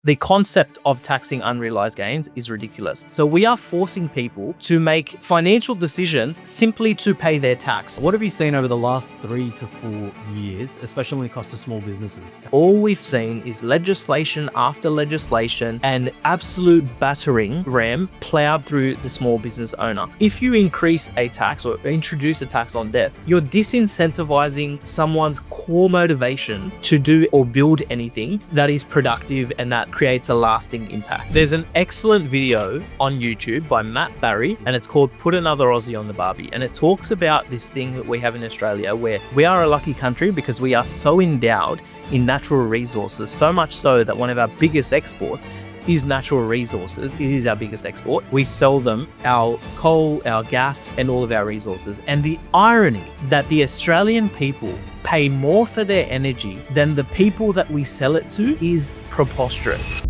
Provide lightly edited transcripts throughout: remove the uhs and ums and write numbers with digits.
The concept of taxing unrealized gains is ridiculous. So we are forcing people to make financial decisions simply to pay their tax. What have you seen over the last 3 to 4 years, especially when it comes to small businesses? All we've seen is legislation after legislation and absolute battering ram plowed through the small business owner. If you increase a tax or introduce a tax on death, you're disincentivizing someone's core motivation to do or build anything that is productive and that creates a lasting impact. There's an excellent video on YouTube by Matt Barry, and it's called Put Another Aussie on the Barbie. And it talks about this thing that we have in Australia where we are a lucky country because we are so endowed in natural resources, so much so that one of our biggest exports is natural resources. It is our biggest export. We sell them, our coal, our gas, and all of our resources. And the irony that the Australian people pay more for their energy than the people that we sell it to is preposterous.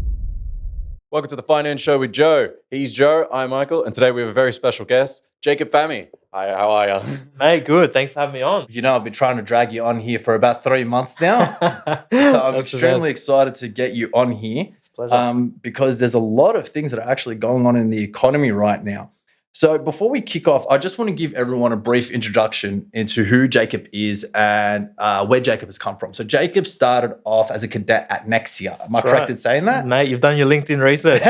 Welcome to the Finance Show with Joe. He's Joe, I'm Michael, and today we have a very special guest, Jacob Fahmy. Hi, how are you? Hey, good. Thanks for having me on. You know, I've been trying to drag you on here for about 3 months now. So I'm extremely excited to get you on here. It's a pleasure. Because there's a lot of things that are actually going on in the economy right now. So before we kick off, I just want to give everyone a brief introduction into who Jacob is and where Jacob has come from. So Jacob started off as a cadet at Nexia. Am I correct in saying that? Mate, you've done your LinkedIn research.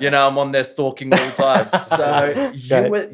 I'm on there stalking all the time. So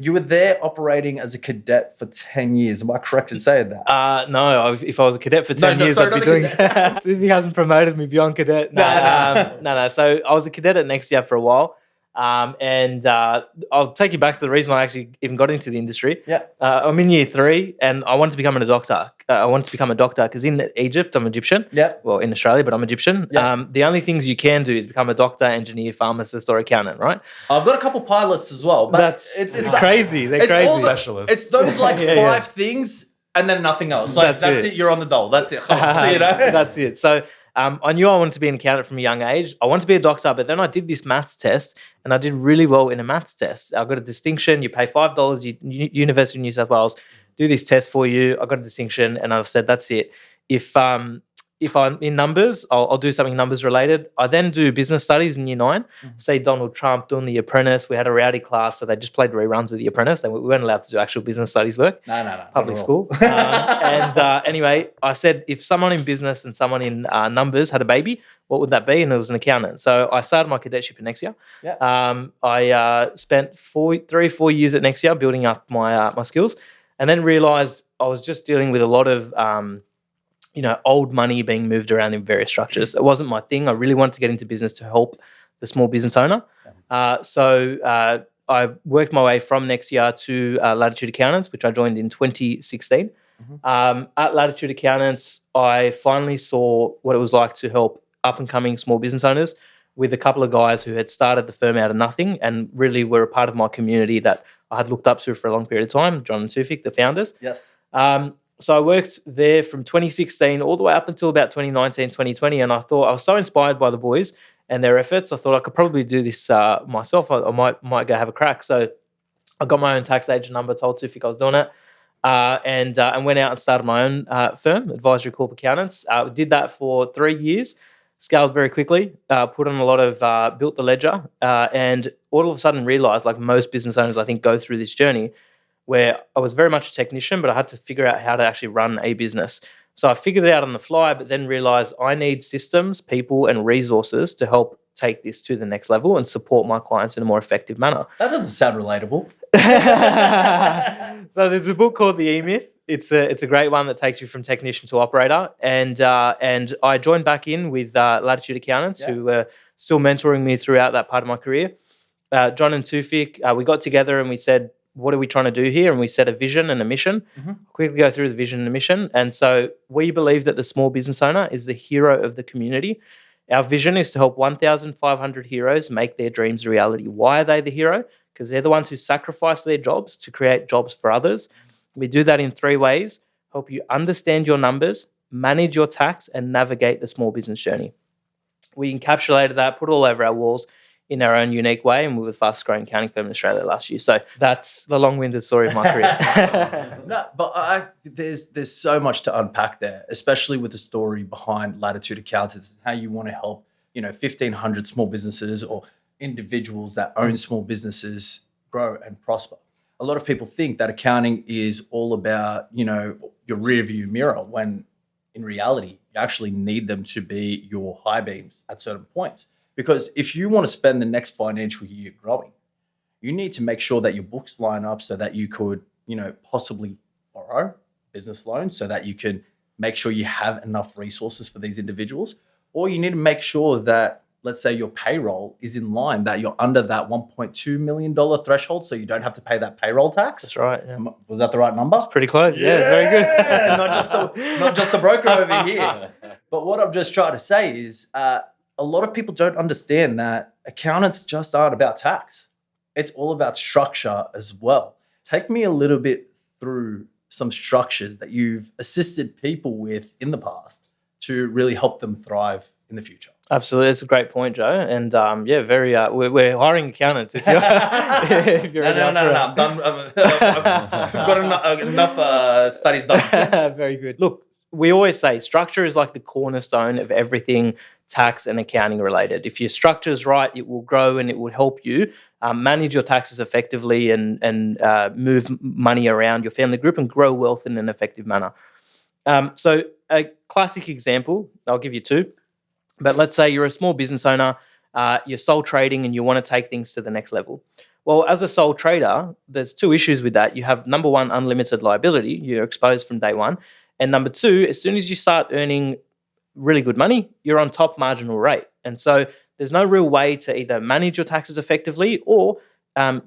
you were there operating as a cadet for 10 years. Am I correct in saying that? No, if I was a cadet for 10 years, I'd be doing that. He hasn't promoted me beyond cadet. No. So I was a cadet at Nexia for a while. And I'll take you back to the reason I actually even got into the industry. Yeah. I'm in year 3 and I wanted to become a doctor. I wanted to become a doctor because in Egypt, I'm Egyptian. Yeah. Well, in Australia, but I'm Egyptian. Yeah. The only things you can do is become a doctor, engineer, pharmacist, or accountant, right? I've got a couple pilots as well. But it's crazy. They're crazy. Specialists. It's those like five things and then nothing else. Like that's it. You're on the dole. That's it. That's it. So I knew I wanted to be an accountant from a young age. I wanted to be a doctor, but then I did this maths test and I did really well in a maths test. I got a distinction. You pay $5, University of New South Wales, do this test for you. I got a distinction and I've said, that's it. If I'm in numbers, I'll do something numbers related. I then do business studies in year 9. Say Donald Trump doing The Apprentice. We had a rowdy class, so they just played reruns of The Apprentice. We weren't allowed to do actual business studies work. No. Public school. Anyway, I said if someone in business and someone in numbers had a baby, what would that be? And it was an accountant. So I started my cadetship at Nexia. Yeah. I spent 3 or 4 years at Nexia building up my skills, and then realised I was just dealing with a lot of old money being moved around in various structures. It wasn't my thing. I really wanted to get into business to help the small business owner. So I worked my way from Nexia to Latitude Accountants, which I joined in 2016. At Latitude Accountants, I finally saw what it was like to help up-and-coming small business owners with a couple of guys who had started the firm out of nothing and really were a part of my community that I had looked up to for a long period of time, John and Tufik, the founders. Yes. So I worked there from 2016 all the way up until about 2019, 2020, and I thought I was so inspired by the boys and their efforts. I thought I could probably do this myself. I might go have a crack. So I got my own tax agent number, told Tufik I was doing it, and went out and started my own firm, Advisory Corp Accountants. Did that for 3 years, scaled very quickly, put on a lot of, built the ledger, and all of a sudden realised, like most business owners, I think, go through this journey, where I was very much a technician, but I had to figure out how to actually run a business. So I figured it out on the fly, but then realized I need systems, people, and resources to help take this to the next level and support my clients in a more effective manner. That doesn't sound relatable. So there's a book called The E-Myth. It's a great one that takes you from technician to operator. And I joined back in with Latitude Accountants, who were still mentoring me throughout that part of my career. John and Tufik, we got together and we said, what are we trying to do here? And we set a vision and a mission. Quickly go through the vision and the mission. And so we believe that the small business owner is the hero of the community. Our vision is to help 1,500 heroes make their dreams a reality. Why are they the hero? Because they're the ones who sacrifice their jobs to create jobs for others. We do that in 3 ways: help you understand your numbers, manage your tax, and navigate the small business journey. We encapsulated that, put it all over our walls in our own unique way, and we were the fastest growing accounting firm in Australia last year. So that's the long-winded story of my career. No, but there's so much to unpack there, especially with the story behind Latitude Accountants and how you want to help 1,500 small businesses or individuals that own small businesses grow and prosper. A lot of people think that accounting is all about your rear view mirror, when in reality you actually need them to be your high beams at certain points. Because if you want to spend the next financial year growing, you need to make sure that your books line up so that you could, possibly borrow business loans so that you can make sure you have enough resources for these individuals. Or you need to make sure that, let's say, your payroll is in line, that you're under that $1.2 million threshold so you don't have to pay that payroll tax. That's right. Yeah. Was that the right number? Pretty close. Yeah, it's very good. not just the broker over here. But what I'm just trying to say is a lot of people don't understand that accountants just aren't about tax. It's all about structure as well. Take me a little bit through some structures that you've assisted people with in the past to really help them thrive in the future. Absolutely, that's a great point, Joe. And very. We're hiring accountants. If you're, if you're No. I'm done. I've got enough studies done. Very good. Look, we always say structure is like the cornerstone of everything tax and accounting related. If your structure is right, it will grow and it will help you manage your taxes effectively and move money around your family group and grow wealth in an effective manner. So a classic example, I'll give you two. But let's say you're a small business owner, you're sole trading and you want to take things to the next level. Well, as a sole trader, there's two issues with that. You have, number one, unlimited liability. You're exposed from day one. And number two, as soon as you start earning really good money, you're on top marginal rate. And so there's no real way to either manage your taxes effectively or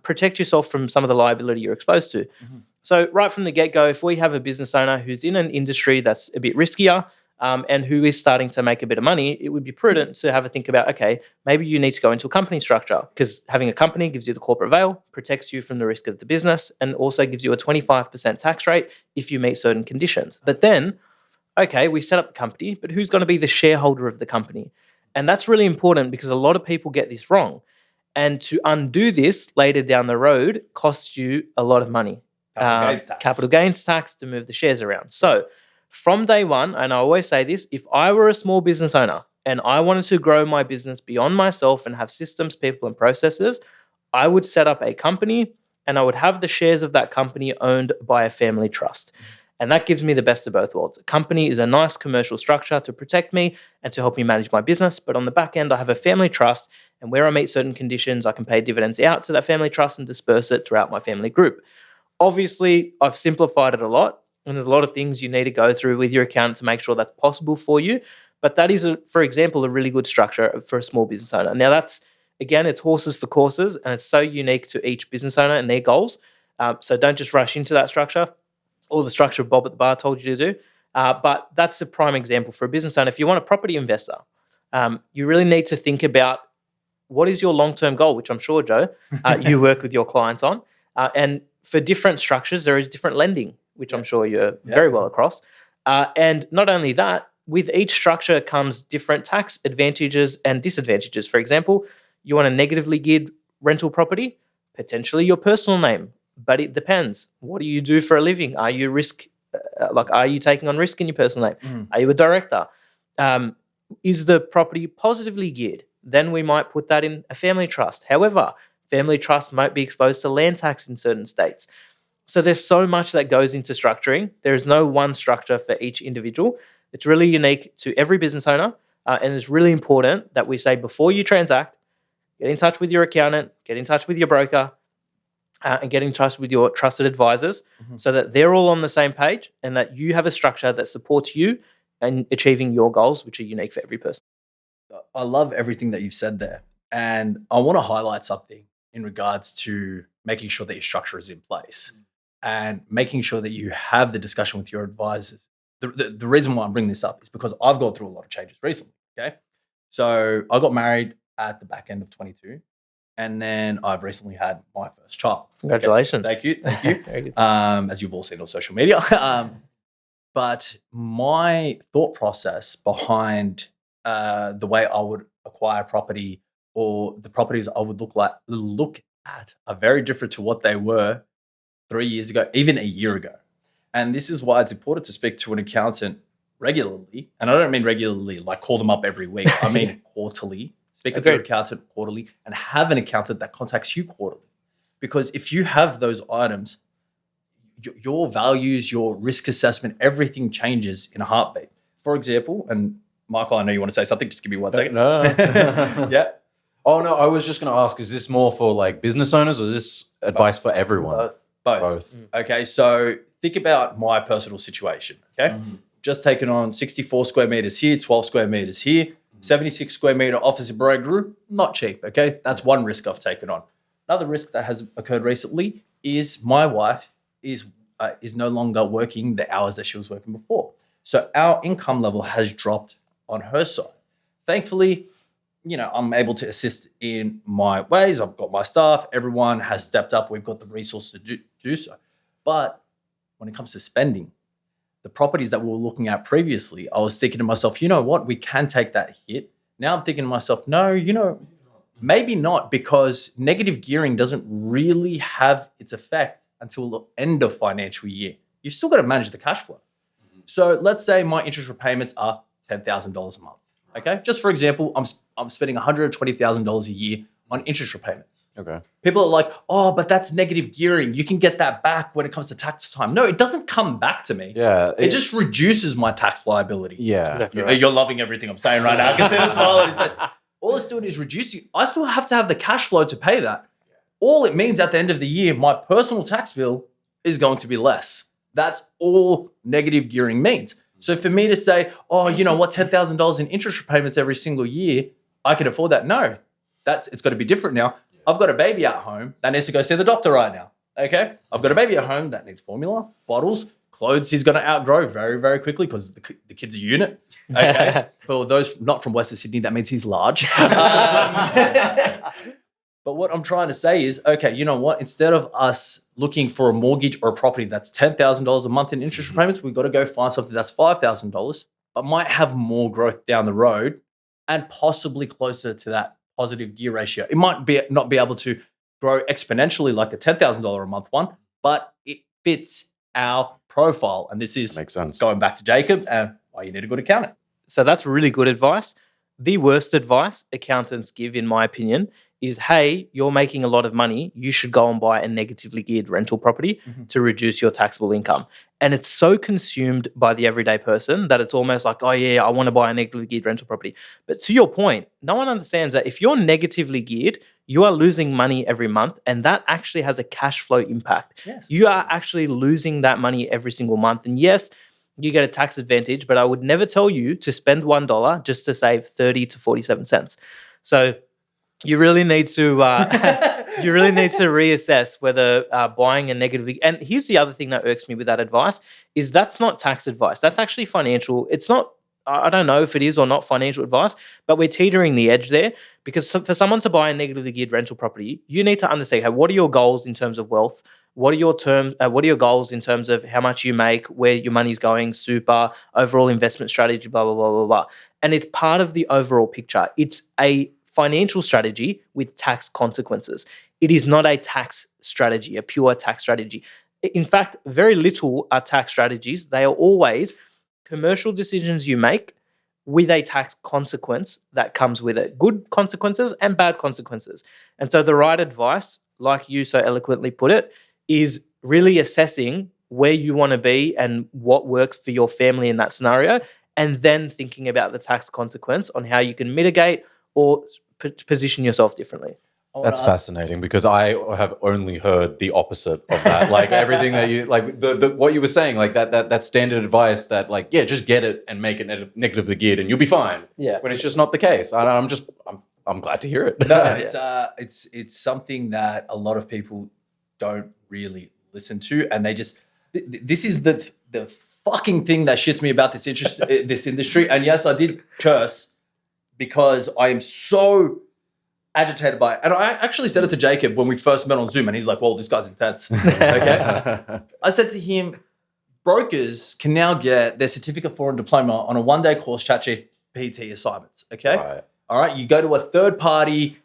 protect yourself from some of the liability you're exposed to. Mm-hmm. So right from the get-go, if we have a business owner who's in an industry that's a bit riskier, and who is starting to make a bit of money, it would be prudent to have a think about, okay, maybe you need to go into a company structure, because having a company gives you the corporate veil, protects you from the risk of the business, and also gives you a 25% tax rate if you meet certain conditions. But then, okay, we set up the company, but who's going to be the shareholder of the company? And that's really important because a lot of people get this wrong. And to undo this later down the road costs you a lot of money. Capital gains tax to move the shares around. So from day one, and I always say this, if I were a small business owner and I wanted to grow my business beyond myself and have systems, people, and processes, I would set up a company and I would have the shares of that company owned by a family trust. And that gives me the best of both worlds. A company is a nice commercial structure to protect me and to help me manage my business. But on the back end, I have a family trust, and where I meet certain conditions, I can pay dividends out to that family trust and disperse it throughout my family group. Obviously, I've simplified it a lot. And there's a lot of things you need to go through with your accountant to make sure that's possible for you. But that is, for example, a really good structure for a small business owner. Now that's, again, it's horses for courses, and it's so unique to each business owner and their goals. So don't just rush into that structure or the structure Bob at the bar told you to do. But that's the prime example for a business owner. If you want a property investor, you really need to think about what is your long-term goal, which I'm sure, Joe, you work with your clients on. And for different structures, there is different lending, which I'm sure you're very well across. And not only that, with each structure comes different tax advantages and disadvantages. For example, you want a negatively geared rental property, potentially your personal name, but it depends. What do you do for a living? Are you are you taking on risk in your personal name? Are you a director? Is the property positively geared? Then we might put that in a family trust. However, family trust might be exposed to land tax in certain states. So there's so much that goes into structuring. There is no one structure for each individual. It's really unique to every business owner. And it's really important that we say before you transact, get in touch with your accountant, get in touch with your broker, and get in touch with your trusted advisors so that they're all on the same page and that you have a structure that supports you in achieving your goals, which are unique for every person. I love everything that you've said there. And I want to highlight something in regards to making sure that your structure is in place. And making sure that you have the discussion with your advisors. The reason why I'm bringing this up is because I've gone through a lot of changes recently, okay? So I got married at the back end of 22, and then I've recently had my first child. Congratulations. Okay? Thank you. Very good. As you've all seen on social media. But my thought process behind the way I would acquire property or the properties I would look at are very different to what they were 3 years ago, even a year ago. And this is why it's important to speak to an accountant regularly. And I don't mean regularly, like call them up every week. I mean quarterly. Speak to your accountant quarterly and have an accountant that contacts you quarterly. Because if you have those items, your values, your risk assessment, everything changes in a heartbeat. For example, and Michael, I know you want to say something. Just give me 1 second. No. Yeah. Oh, no, I was just going to ask, is this more for like business owners or is this advice for everyone? Both. Okay, so think about my personal situation, okay? Just taken on 64 square meters here, 12 square meters here, 76 square meter office in Barangaroo, not cheap, okay? That's one risk I've taken on. Another risk that has occurred recently is my wife is no longer working the hours that she was working before. So our income level has dropped on her side. Thankfully, I'm able to assist in my ways. I've got my staff. Everyone has stepped up. We've got the resources to do so. But when it comes to spending, the properties that we were looking at previously, I was thinking to myself, you know what? We can take that hit. Now I'm thinking to myself, no, maybe not, because negative gearing doesn't really have its effect until the end of financial year. You've still got to manage the cash flow. So let's say my interest repayments are $10,000 a month. Okay, just for example, I'm spending $120,000 a year on interest repayments. Okay. People are like, oh, but that's negative gearing. You can get that back when it comes to tax time. No, it doesn't come back to me. Yeah. It just reduces my tax liability. Yeah. Exactly right. You're loving everything I'm saying right now. I can see the smile on his face. All it's doing is reducing. I still have to have the cash flow to pay that. All it means at the end of the year, my personal tax bill is going to be less. That's all negative gearing means. So for me to say, oh, you know what, $10,000 in interest repayments every single year, I can afford that. No, it's got to be different now. I've got a baby at home that needs to go see the doctor right now. Okay, I've got a baby at home that needs formula, bottles, clothes he's going to outgrow very, very quickly because the kid's a unit. Okay, for those not from Western Sydney, that means he's large. But what I'm trying to say is, okay, you know what? Instead of us looking for a mortgage or a property that's $10,000 a month in interest repayments, we've got to go find something that's $5,000, but might have more growth down the road and possibly closer to that positive gear ratio. It might not be able to grow exponentially like the $10,000 a month one, but it fits our profile. And this is Makes sense. going back to Jacob and why you need a good accountant. So that's really good advice. The worst advice accountants give, in my opinion, is, hey, you're making a lot of money. You should go and buy a negatively geared rental property to reduce your taxable income. And it's so consumed by the everyday person that it's almost like, oh yeah, I want to buy a negatively geared rental property. But to your point, no one understands that if you're negatively geared, you are losing money every month, and that actually has a cash flow impact. Yes. You are actually losing that money every single month. And yes, you get a tax advantage, but I would never tell you to spend $1 just to save 30 to 47 cents. So you really need to reassess whether buying a negatively. And here's the other thing that irks me with that advice is that's not tax advice. That's actually financial. It's not. I don't know if it is or not financial advice, but we're teetering the edge there because for someone to buy a negatively geared rental property, you need to understand, hey, what are your goals in terms of wealth? What are your goals in terms of how much you make, where your money's going, super, overall investment strategy, blah, blah, blah, blah, blah. And it's part of the overall picture. It's a financial strategy with tax consequences. It is not a tax strategy, a pure tax strategy. In fact, very little are tax strategies. They are always commercial decisions you make with a tax consequence that comes with it. Good consequences and bad consequences. And so the right advice, like you so eloquently put it, is really assessing where you want to be and what works for your family in that scenario, and then thinking about the tax consequence on how you can mitigate or position yourself differently. That's fascinating because I have only heard the opposite of that. Like everything that you like, the what you were saying, like that standard advice that like, yeah, just get it and make it negatively geared and you'll be fine. Yeah. When it's just not the case. I'm glad to hear it. No, it's something that a lot of people don't really listen to, and they just this is the fucking thing that shits me about this industry. And yes, I did curse because I am so agitated by it. And I actually said it to Jacob when we first met on Zoom, and he's like, well, this guy's intense. Okay. I said to him, brokers can now get their certificate for and diploma on a one-day course, ChatGPT assignments. Okay. Right. All right. You go to a third party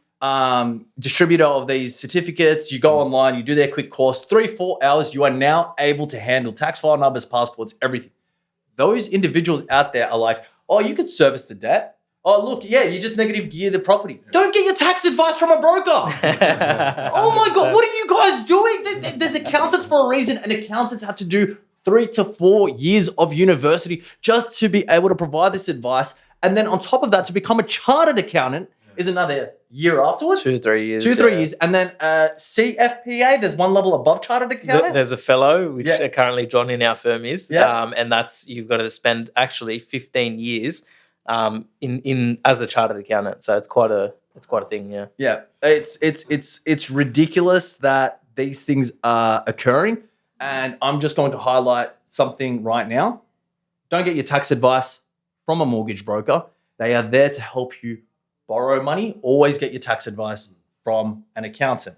distributor of these certificates. You go online, you do their quick course, 3-4 hours, you are now able to handle tax file numbers, passports, everything. Those individuals out there are like, oh, you could service the debt. Oh, look, yeah, you just negative gear the property. Don't get your tax advice from a broker. Oh my God, what are you guys doing? There's accountants for a reason, and accountants have to do 3 to 4 years of university just to be able to provide this advice. And then on top of that, to become a chartered accountant is another year afterwards. 2-3 years. 2-3 years. And then CFPA, there's one level above chartered accountant. There's a fellow, which currently John in our firm is. Yeah. And that's, you've got to spend actually 15 years in as a chartered accountant. So it's quite a thing, yeah. Yeah. It's ridiculous that these things are occurring. And I'm just going to highlight something right now. Don't get your tax advice from a mortgage broker. They are there to help you borrow money. Always get your tax advice from an accountant.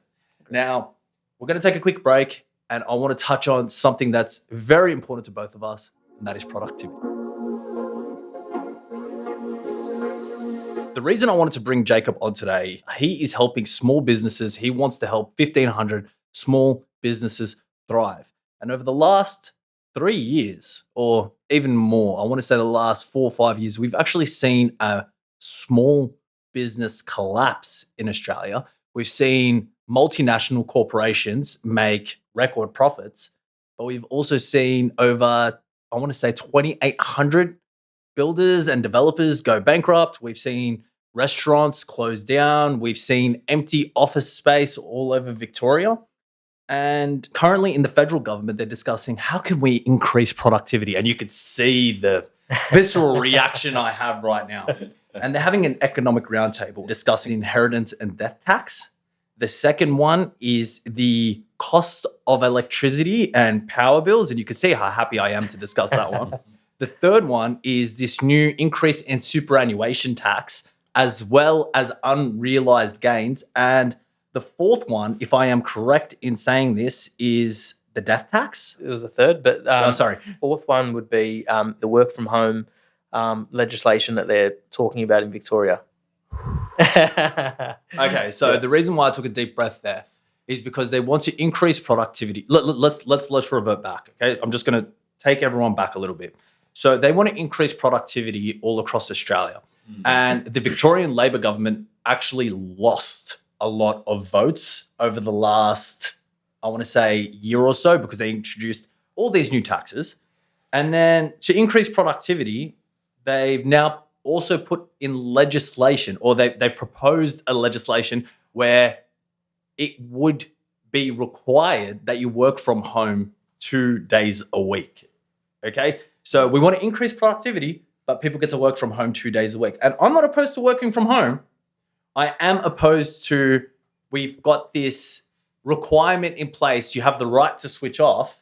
Now, we're going to take a quick break, and I want to touch on something that's very important to both of us, and that is productivity. The reason I wanted to bring Jacob on today, he is helping small businesses. He wants to help 1,500 small businesses thrive. And over the last 3 years, or even more, I want to say the last 4 or 5 years, we've actually seen a small business collapse in Australia. We've seen multinational corporations make record profits, but we've also seen over, I want to say 2,800 builders and developers go bankrupt. We've seen restaurants close down. We've seen empty office space all over Victoria. And currently in the federal government, they're discussing how can we increase productivity? And you could see the visceral reaction I have right now. And they're having an economic roundtable discussing inheritance and death tax. The second one is the cost of electricity and power bills. And you can see how happy I am to discuss that one. The third one is this new increase in superannuation tax, as well as unrealized gains. And the fourth one, if I am correct in saying this, is the death tax. It was a third, but sorry. Fourth one would be the work from home legislation that they're talking about in Victoria. Okay, so the reason why I took a deep breath there is because they want to increase productivity. Let's revert back. Okay, I'm just going to take everyone back a little bit. So they want to increase productivity all across Australia, and the Victorian Labor government actually lost a lot of votes over the last, I want to say, year or so, because they introduced all these new taxes. And then to increase productivity, they've now also put in legislation, or they've proposed a legislation where it would be required that you work from home 2 days a week. Okay? So we want to increase productivity, but people get to work from home 2 days a week. And I'm not opposed to working from home. I am opposed to, we've got this requirement in place. You have the right to switch off,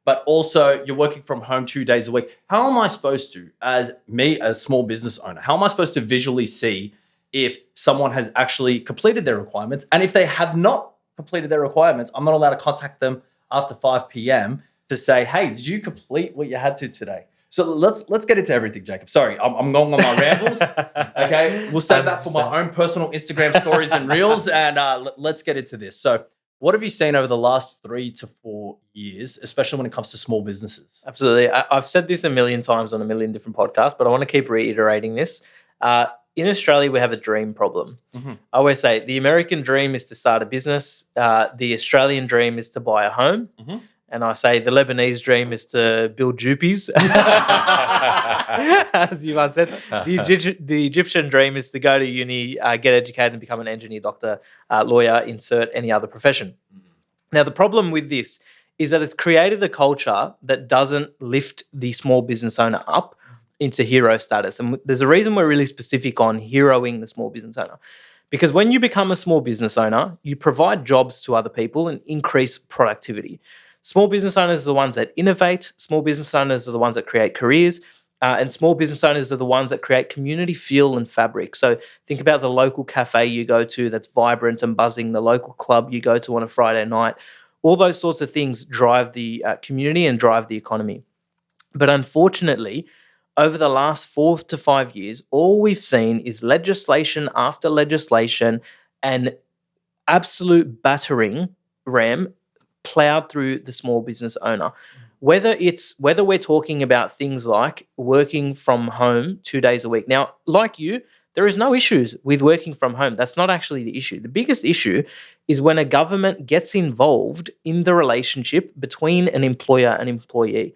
but also you're working from home 2 days a week. How am I supposed to, as me, a small business owner, how am I supposed to visually see if someone has actually completed their requirements? And if they have not completed their requirements, I'm not allowed to contact them after 5 p.m. to say, hey, did you complete what you had to today? So let's get into everything, Jacob. Sorry, I'm going on my rambles. Okay, we'll save that for my own personal Instagram stories and reels, and let's get into this. So, what have you seen over the last 3 to 4 years, especially when it comes to small businesses? Absolutely. I've said this a million times on a million different podcasts, but I want to keep reiterating this. In Australia, we have a dream problem. I always say the American dream is to start a business. The Australian dream is to buy a home. And I say the Lebanese dream is to build juppies, as you once said. The Egyptian dream is to go to uni, get educated and become an engineer, doctor, lawyer, insert any other profession. Now, the problem with this is that it's created a culture that doesn't lift the small business owner up into hero status. And there's a reason we're really specific on heroing the small business owner. Because when you become a small business owner, you provide jobs to other people and increase productivity. Small business owners are the ones that innovate. Small business owners are the ones that create careers. And small business owners are the ones that create community feel and fabric. So think about the local cafe you go to that's vibrant and buzzing, the local club you go to on a Friday night. All those sorts of things drive the community and drive the economy. But unfortunately, over the last 4 to 5 years, all we've seen is legislation after legislation and absolute battering ram plowed through the small business owner. Whether we're talking about things like working from home 2 days a week. Now, like you, there is no issues with working from home. That's not actually the issue. The biggest issue is when a government gets involved in the relationship between an employer and employee.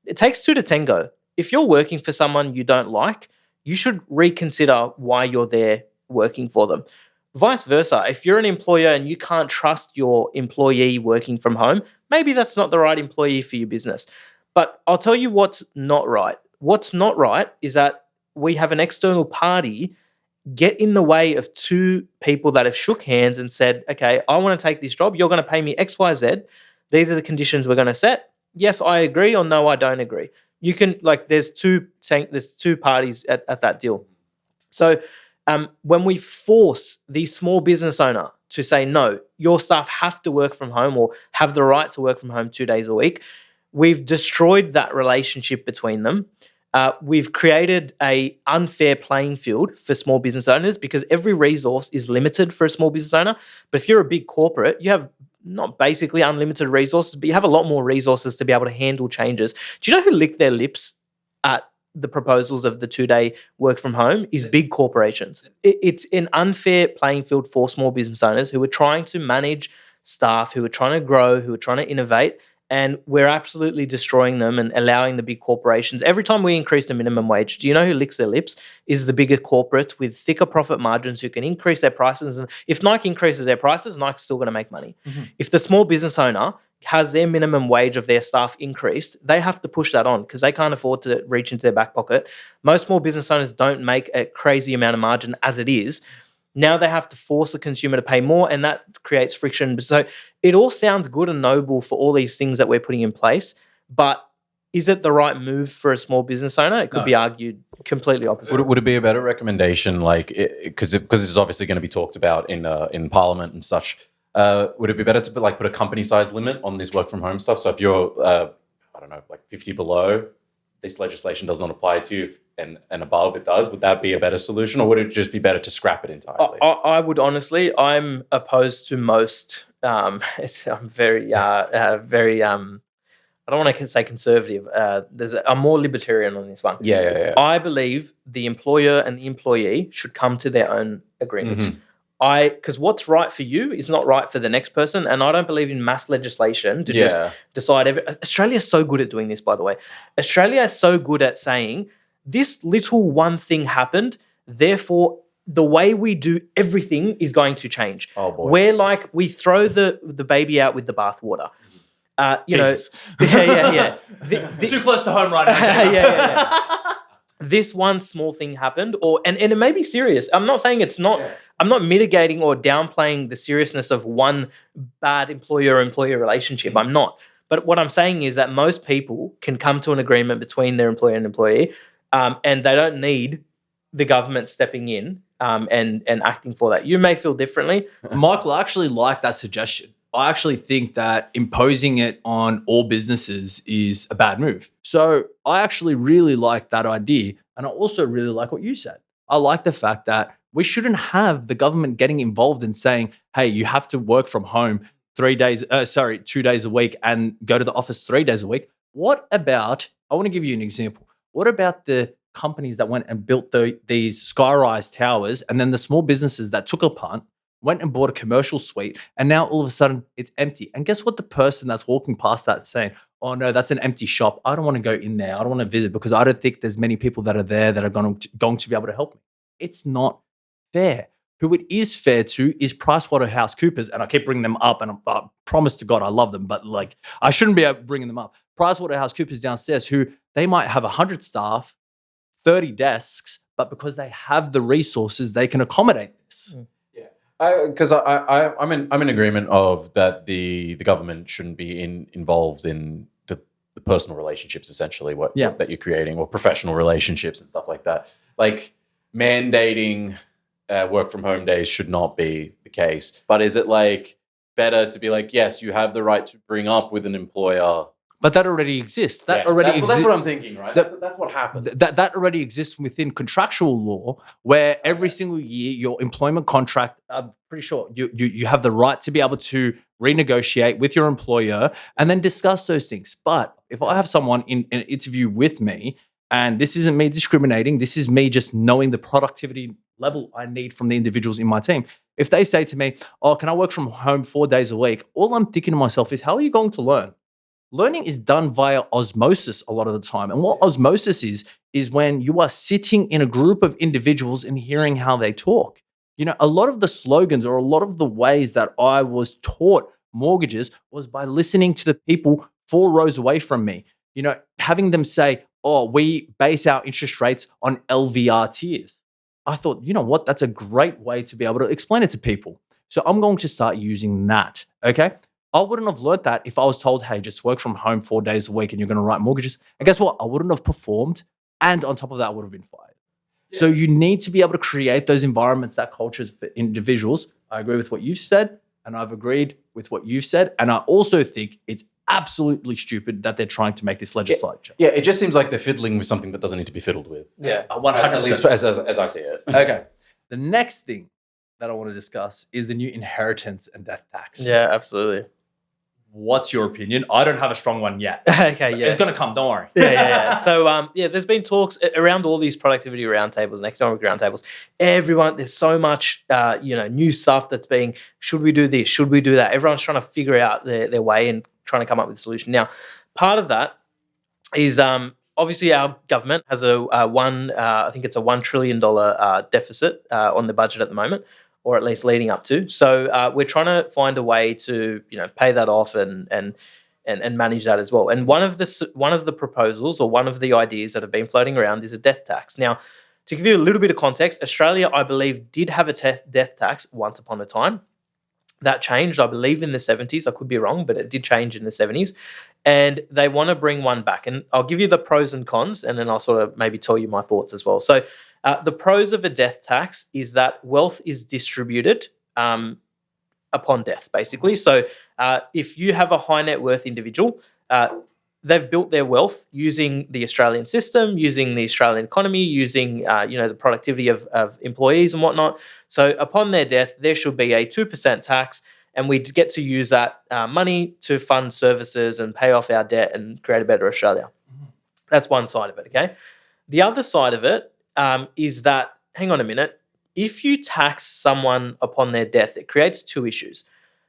It takes two to tango. If you're working for someone you don't like, you should reconsider why you're there working for them. Vice versa, if you're an employer and you can't trust your employee working from home, maybe that's not the right employee for your business. But I'll tell you what's not right. What's not right is that we have an external party get in the way of two people that have shook hands and said, okay, I want to take this job. You're going to pay me X, Y, Z. These are the conditions we're going to set. Yes, I agree, or no, I don't agree. You can, there's two parties at that deal. So when we force the small business owner to say, no, your staff have to work from home or have the right to work from home 2 days a week, we've destroyed that relationship between them. We've created a unfair playing field for small business owners because every resource is limited for a small business owner. But if you're a big corporate, you have not basically unlimited resources, but you have a lot more resources to be able to handle changes. Do you know who licked their lips at the proposals of the 2-day work from home is big corporations. It's an unfair playing field for small business owners who are trying to manage staff, who are trying to grow, who are trying to innovate, and we're absolutely destroying them and allowing the big corporations. Every time we increase the minimum wage, do you know who licks their lips? Is the bigger corporates with thicker profit margins who can increase their prices. And if Nike increases their prices, Nike's still going to make money. Mm-hmm. If the small business owner has their minimum wage of their staff increased, they have to push that on because they can't afford to reach into their back pocket. Most small business owners don't make a crazy amount of margin as it is. Now they have to force the consumer to pay more, and that creates friction. So it all sounds good and noble for all these things that we're putting in place, but is it the right move for a small business owner? It could be argued completely opposite. Would it be a better recommendation, because this is obviously going to be talked about in Parliament and such? Would it be better to put a company size limit on this work from home stuff? So if you're, 50 below, this legislation does not apply to you, and above it does. Would that be a better solution, or would it just be better to scrap it entirely? I would honestly. I'm opposed to most. I'm very. I don't want to say conservative. I'm more libertarian on this one. Yeah. I believe the employer and the employee should come to their own agreement. Mm-hmm. Because what's right for you is not right for the next person, and I don't believe in mass legislation to just decide. Australia is so good at doing this, by the way. Australia is so good at saying this little one thing happened, therefore the way we do everything is going to change. Oh boy, we throw the baby out with the bathwater. Jesus. Yeah. Too close to home right now. Yeah. This one small thing happened, and it may be serious. I'm not saying it's not. Yeah. I'm not mitigating or downplaying the seriousness of one bad employer-employee relationship. I'm not. But what I'm saying is that most people can come to an agreement between their employer and employee, and they don't need the government stepping in and acting for that. You may feel differently. Michael, I actually like that suggestion. I actually think that imposing it on all businesses is a bad move. So I actually really like that idea. And I also really like what you said. I like the fact that we shouldn't have the government getting involved in saying, hey, you have to work from home 2 days a week and go to the office 3 days a week. What about, I want to give you an example. What about the companies that went and built these sky-rise towers, and then the small businesses that took a punt, went and bought a commercial suite, and now all of a sudden it's empty. And guess what the person that's walking past that is saying? Oh no, that's an empty shop. I don't want to go in there. I don't want to visit because I don't think there's many people that are there that are going to be able to help me. It's not fair. Who it is fair to is PricewaterhouseCoopers, and I keep bringing them up, and I promise to God I love them, but I shouldn't be bringing them up. PricewaterhouseCoopers downstairs, who they might have 100 staff, 30 desks, but because they have the resources, they can accommodate this. Mm. Because I'm in agreement of that the government shouldn't be involved in the personal relationships, essentially what that you're creating, or professional relationships and stuff like that. Like mandating work from home days should not be the case. But is it better to be yes, you have the right to bring up with an employer But that already exists. That already Well, exists. that's what I'm thinking, right? That's what happened. That already exists within contractual law, where every single year your employment contract, I'm pretty sure you have the right to be able to renegotiate with your employer and then discuss those things. But if I have someone in an interview with me, and this isn't me discriminating, this is me just knowing the productivity level I need from the individuals in my team. If they say to me, "Oh, can I work from home 4 days a week?" All I'm thinking to myself is, how are you going to learn? Learning is done via osmosis a lot of the time. And what osmosis is when you are sitting in a group of individuals and hearing how they talk. You know, a lot of the slogans or a lot of the ways that I was taught mortgages was by listening to the people 4 rows away from me. You know, having them say, "Oh, we base our interest rates on LVR tiers." I thought, you know what? That's a great way to be able to explain it to people. So I'm going to start using that. Okay. I wouldn't have learned that if I was told, "Hey, just work from home 4 days a week and you're going to write mortgages." And guess what? I wouldn't have performed. And on top of that, I would have been fired. Yeah. So you need to be able to create those environments, that cultures for individuals. I agree with what you've said, and I've agreed with what you've said. And I also think it's absolutely stupid that they're trying to make this legislature. Yeah, it just seems like they're fiddling with something that doesn't need to be fiddled with. Yeah, 100%. At least as I see it. Okay. The next thing that I want to discuss is the new inheritance and death tax. Yeah, absolutely. What's your opinion? I don't have a strong one yet. Okay, yeah. It's going to come, don't worry. Yeah. So, there's been talks around all these productivity roundtables and economic roundtables. There's so much, new stuff that's being, should we do this? Should we do that? Everyone's trying to figure out their way and trying to come up with a solution. Now, part of that is obviously our government has I think it's a $1 trillion deficit on the budget at the moment, or at least leading up to. So we're trying to find a way to pay that off and manage that as well. And one of the proposals or one of the ideas that have been floating around is a death tax. Now, to give you a little bit of context, Australia, I believe, did have a death tax once upon a time. That changed, I believe, in the 70s. I could be wrong, but it did change in the 70s. And they want to bring one back. And I'll give you the pros and cons, and then I'll sort of maybe tell you my thoughts as well. So the pros of a death tax is that wealth is distributed upon death, basically. So if you have a high net worth individual, they've built their wealth using the Australian system, using the Australian economy, using the productivity of employees and whatnot. So upon their death, there should be a 2% tax, and we get to use that money to fund services and pay off our debt and create a better Australia. Mm-hmm. That's one side of it, okay? The other side of it is that, hang on a minute, if you tax someone upon their death, it creates two issues.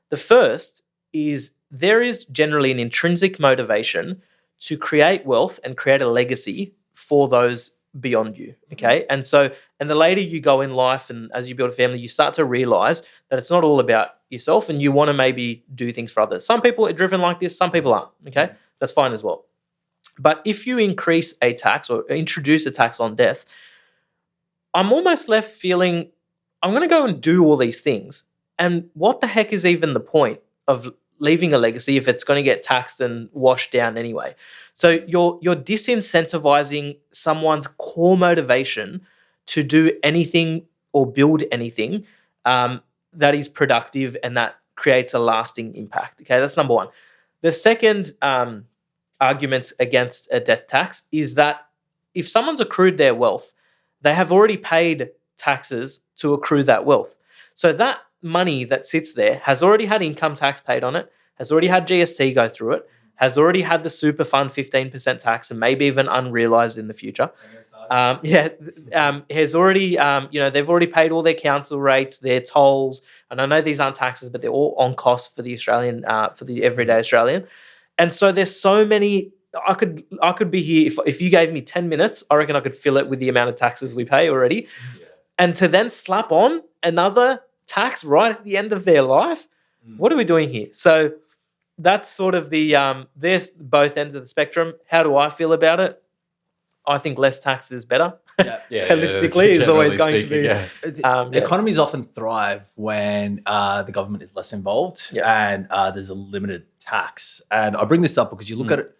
The first is there is generally an intrinsic motivation to create wealth and create a legacy for those beyond you, okay? And the later you go in life and as you build a family, you start to realize that it's not all about yourself and you want to maybe do things for others. Some people are driven like this, some people aren't, okay? That's fine as well. But if you increase a tax or introduce a tax on death, I'm almost left feeling I'm going to go and do all these things. And what the heck is even the point of leaving a legacy if it's going to get taxed and washed down anyway? So you're disincentivizing someone's core motivation to do anything or build anything that is productive and that creates a lasting impact. Okay, that's number one. The second argument against a death tax is that if someone's accrued their wealth, they have already paid taxes to accrue that wealth. So that money that sits there has already had income tax paid on it, has already had GST go through it, has already had the super fund 15% tax and maybe even unrealised in the future. Has already, they've already paid all their council rates, their tolls, and I know these aren't taxes, but they're all on cost for the Australian, for the everyday Australian. And so there's so many. I could be here if you gave me 10 minutes. I reckon I could fill it with the amount of taxes we pay already, and to then slap on another tax right at the end of their life. What are we doing here? So that's sort of the there's both ends of the spectrum. How do I feel about it? I think less tax is better. Holistically, is always going to be. Economies often thrive when the government is less involved and there's a limited tax. And I bring this up because you look at it,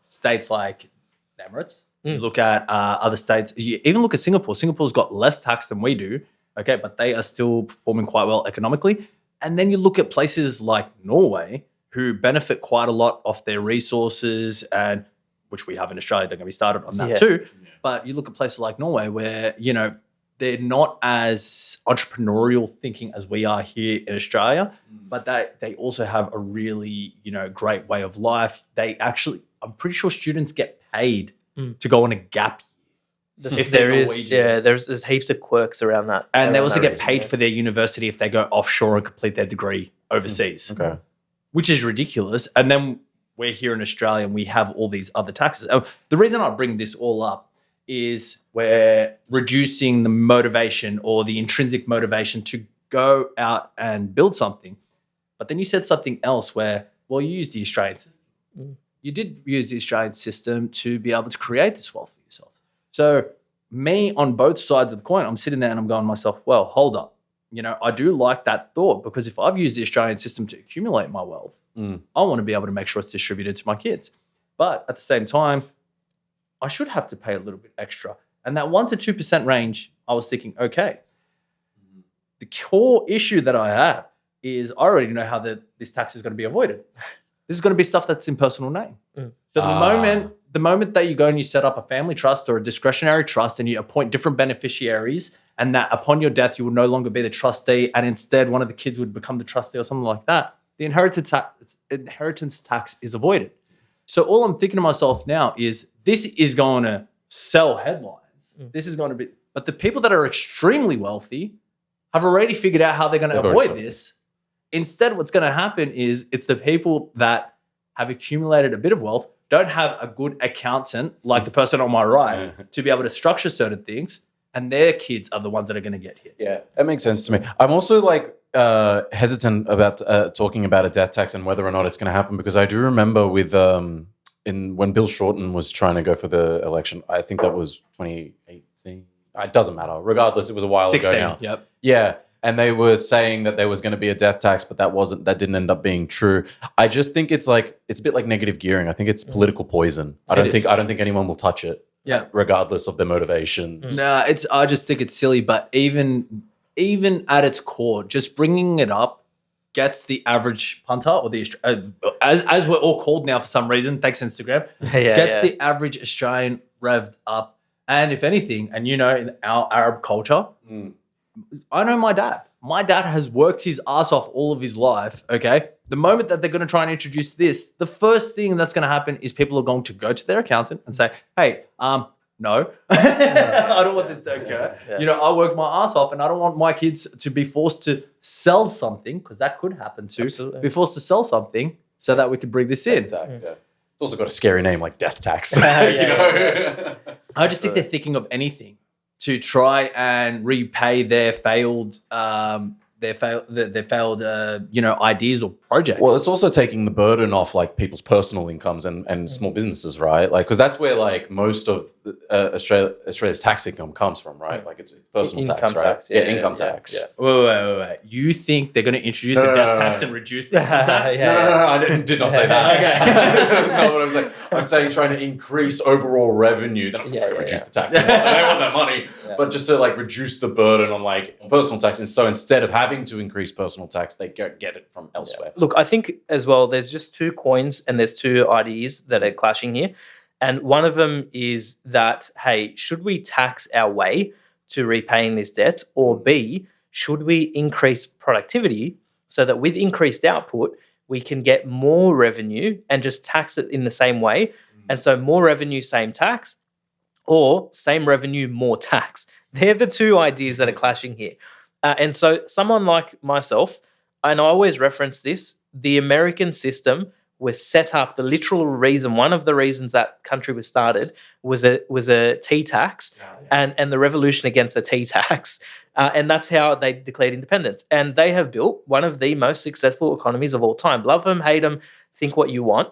states like the Emirates. You look at other states. You even look at Singapore. Singapore's got less tax than we do. Okay, but they are still performing quite well economically. And then you look at places like Norway, who benefit quite a lot off their resources, and which we have in Australia. Don't get me started on that too. But you look at places like Norway where, they're not as entrepreneurial thinking as we are here in Australia, but they also have a really, great way of life. They actually, I'm pretty sure students get paid to go on a gap year. If there is, there's heaps of quirks around that. And they also get paid for their university if they go offshore and complete their degree overseas, which is ridiculous. And then we're here in Australia and we have all these other taxes. The reason I bring this all up is we're reducing the motivation or the intrinsic motivation to go out and build something. But then you said something else where, well, you used the Australian system. You did use the Australian system to be able to create this wealth for yourself. So me on both sides of the coin, I'm sitting there and I'm going to myself, well, hold up. I do like that thought, because if I've used the Australian system to accumulate my wealth, I want to be able to make sure it's distributed to my kids. But at the same time, I should have to pay a little bit extra. And that 1% to 2% range, I was thinking, okay, the core issue that I have is I already know how this tax is going to be avoided. This is going to be stuff that's in personal name. So the moment that you go and you set up a family trust or a discretionary trust and you appoint different beneficiaries, and that upon your death, you will no longer be the trustee, and instead one of the kids would become the trustee or something like that, the inheritance tax is avoided. So all I'm thinking to myself now is, this is going to sell headlines. This is going to be, but the people that are extremely wealthy have already figured out how they're going to avoid this. Instead, what's going to happen is it's the people that have accumulated a bit of wealth, don't have a good accountant like the person on my right to be able to structure certain things, and their kids are the ones that are going to get hit. Yeah, that makes sense to me. I'm also hesitant about talking about a death tax and whether or not it's going to happen, because I do remember with when Bill Shorten was trying to go for the election, I think that was 2018. It doesn't matter. Regardless, it was a while ago now. Yep. Yeah. And they were saying that there was going to be a death tax, but that didn't end up being true. I just think it's a bit like negative gearing. I think it's political poison. I don't think anyone will touch it. Yeah. Regardless of their motivations. No, I just think it's silly, but even at its core, just bringing it up gets the average punter, or as we're all called now for some reason, thanks Instagram, gets the average Australian revved up. And if anything, and in our Arab culture, I know my dad. My dad has worked his ass off all of his life, okay? The moment that they're going to try and introduce this, the first thing that's going to happen is people are going to go to their accountant and say, hey, no, I don't want this to occur. I worked my ass off, and I don't want my kids to be forced to sell something, because that could happen too. Absolutely. Be forced to sell something so that we could bring this in. Exactly. Yeah. It's also got a scary name like death tax. I just think they're thinking of anything to try and repay their failed ideas or projects. Well, it's also taking the burden off people's personal incomes and small businesses, right? Because that's where most of Australia's tax income comes from, right? It's personal tax, right? Income tax. Yeah. Wait. You think they're going to introduce a death tax and reduce the income tax? No, I did not say that. Okay. No, what I'm saying, trying to increase overall revenue. They're not going to reduce the tax. They want that money, but just to reduce the burden on personal tax. And so instead of having to increase personal tax, they get it from elsewhere. Look, I think as well, there's just two coins and there's two ideas that are clashing here. And one of them is that, hey, should we tax our way to repaying this debt? Or B, should we increase productivity so that with increased output, we can get more revenue and just tax it in the same way? And so more revenue, same tax, or same revenue, more tax. They're the two ideas that are clashing here. And so someone like myself, and I always reference this, the American system was set up, the literal reason, one of the reasons that country was started was a tea tax and the revolution against the tea tax. And that's how they declared independence. And they have built one of the most successful economies of all time. Love them, hate them, think what you want.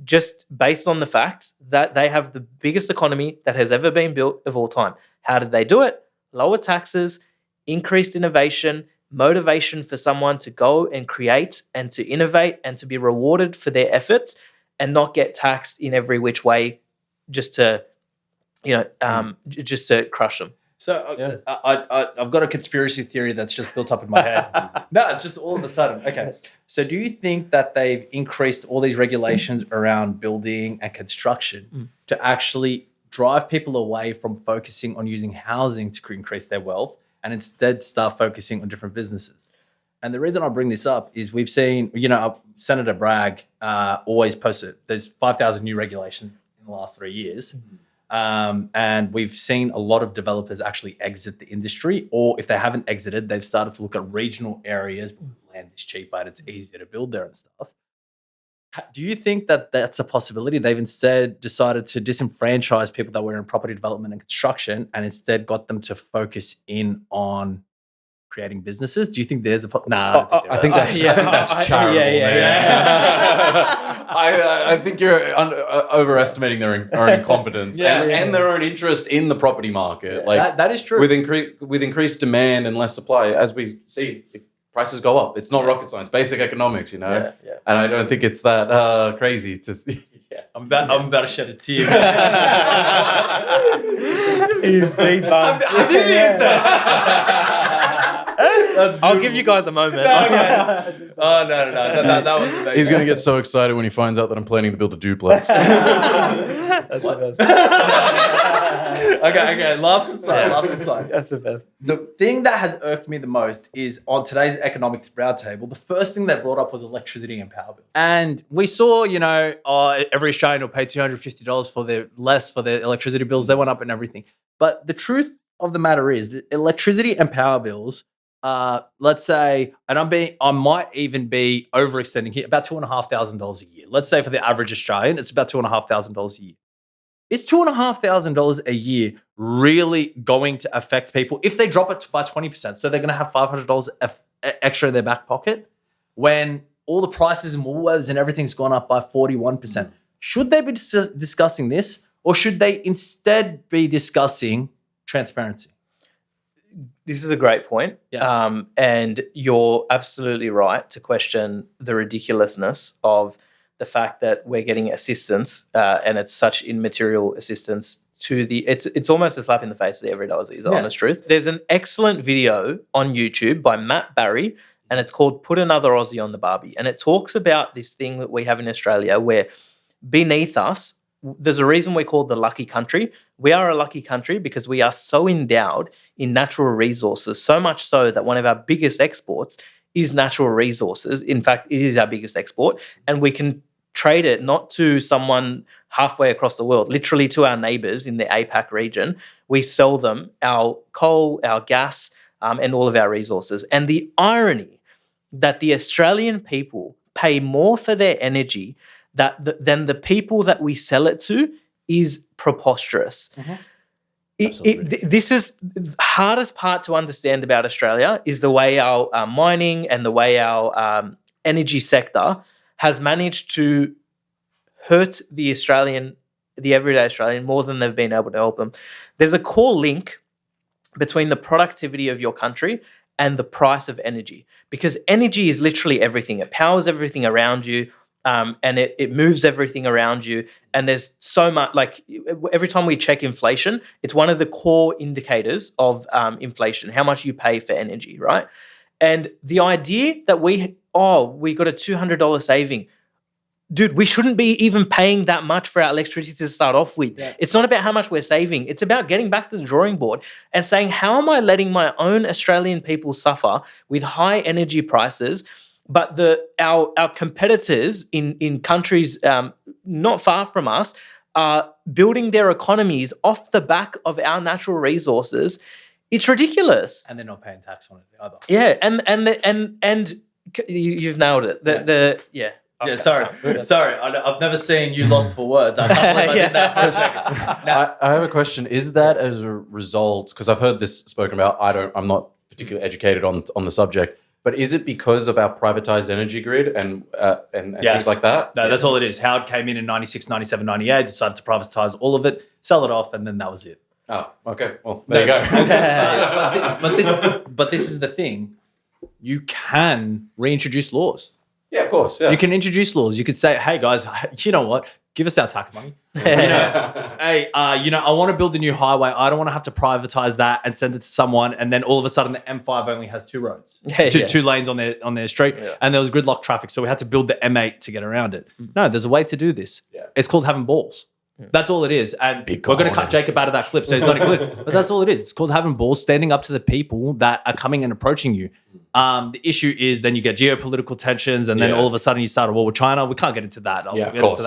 Just based on the fact that they have the biggest economy that has ever been built of all time. How did they do it? Lower taxes, increased innovation, motivation for someone to go and create and to innovate and to be rewarded for their efforts and not get taxed in every which way just to, just to crush them. So I've got a conspiracy theory that's just built up in my head. No, it's just all of a sudden. Okay. So do you think that they've increased all these regulations around building and construction to actually drive people away from focusing on using housing to increase their wealth and instead start focusing on different businesses? And the reason I bring this up is we've seen, Senator Bragg always posted, there's 5,000 new regulations in the last 3 years. And we've seen a lot of developers actually exit the industry, or if they haven't exited, they've started to look at regional areas because land is cheaper and it's easier to build there and stuff. Do you think that that's a possibility? They've instead decided to disenfranchise people that were in property development and construction and instead got them to focus in on creating businesses? Do you think there's a... Nah, I think that's charitable, man. I think you're overestimating their own incompetence and their own interest in the property market. That is true. With increased demand and less supply, as we see, prices go up. It's not rocket science, basic economics, And I don't think it's that crazy to see. I'm about to shed a tear. He's debunked. I didn't hit that. I'll give you guys a moment. No. That was amazing. He's going to get so excited when he finds out that I'm planning to build a duplex. That's the best. Okay. Laughs aside. That's the best. The thing that has irked me the most is on today's economic roundtable, the first thing they brought up was electricity and power bill. And we saw, every Australian will pay $250 for their electricity bills. They went up and everything. But the truth of the matter is that electricity and power bills, let's say, and I might even be overextending here, about $2,500 a year. Let's say for the average Australian, it's about $2,500 a year. Is $2,500 a year really going to affect people if they drop it by 20%? So they're going to have $500 extra in their back pocket when all the prices in Woolworths and everything's gone up by 41%. Should they be discussing this, or should they instead be discussing transparency? This is a great point. Yeah. And you're absolutely right to question the ridiculousness of the fact that we're getting assistance and it's such immaterial assistance to it's almost a slap in the face to the everyday Aussie, is the honest truth. There's an excellent video on YouTube by Matt Barry, and it's called Put Another Aussie on the Barbie. And it talks about this thing that we have in Australia where beneath us, there's a reason we're called the lucky country. We are a lucky country because we are so endowed in natural resources, so much so that one of our biggest exports is natural resources. In fact, it is our biggest export, and we can trade it not to someone halfway across the world, literally to our neighbours in the APAC region. We sell them our coal, our gas, and all of our resources. And the irony that the Australian people pay more for their energy than the people that we sell it to is preposterous. This is the hardest part to understand about Australia is the way our mining and the way our energy sector has managed to hurt the everyday Australian more than they've been able to help them. There's a core link between the productivity of your country and the price of energy, because energy is literally everything. It powers everything around you. And it moves everything around you. And there's so much, like every time we check inflation, it's one of the core indicators of inflation, how much you pay for energy, right? And the idea that we got a $200 saving. Dude, we shouldn't be even paying that much for our electricity to start off with. Yeah. It's not about how much we're saving. It's about getting back to the drawing board and saying, how am I letting my own Australian people suffer with high energy prices, but our competitors in countries not far from us are building their economies off the back of our natural resources? It's ridiculous. And they're not paying tax on it either. Yeah, and you've nailed it. Okay. Sorry. I've never seen you lost for words. I can't believe I did that for a second. Now, I have a question. Is that as a result, because I've heard this spoken about, I'm not particularly educated on the subject, but is it because of our privatized energy grid and things like that? No, that's all it is. Howard came in 96, 97, 98, decided to privatize all of it, sell it off, and then that was it. Oh, okay. Well, there you go. Okay. But this is the thing. You can reintroduce laws. Yeah, of course. Yeah. You can introduce laws. You could say, hey, guys, you know what? give us our tax money. Hey, I want to build a new highway. I don't want to have to privatize that and send it to someone. And then all of a sudden, the M5 only has 2 roads, two lanes on their street, and there was gridlock traffic. So we had to build the M8 to get around it. No, there's a way to do this. Yeah. It's called having balls. That's all it is. And we're going to cut Jacob out of that clip, so he's not included. But that's all it is. It's called having balls, standing up to the people that are coming and approaching you. The issue is then you get geopolitical tensions, and then all of a sudden you start a war with China. We can't get into that. Of course.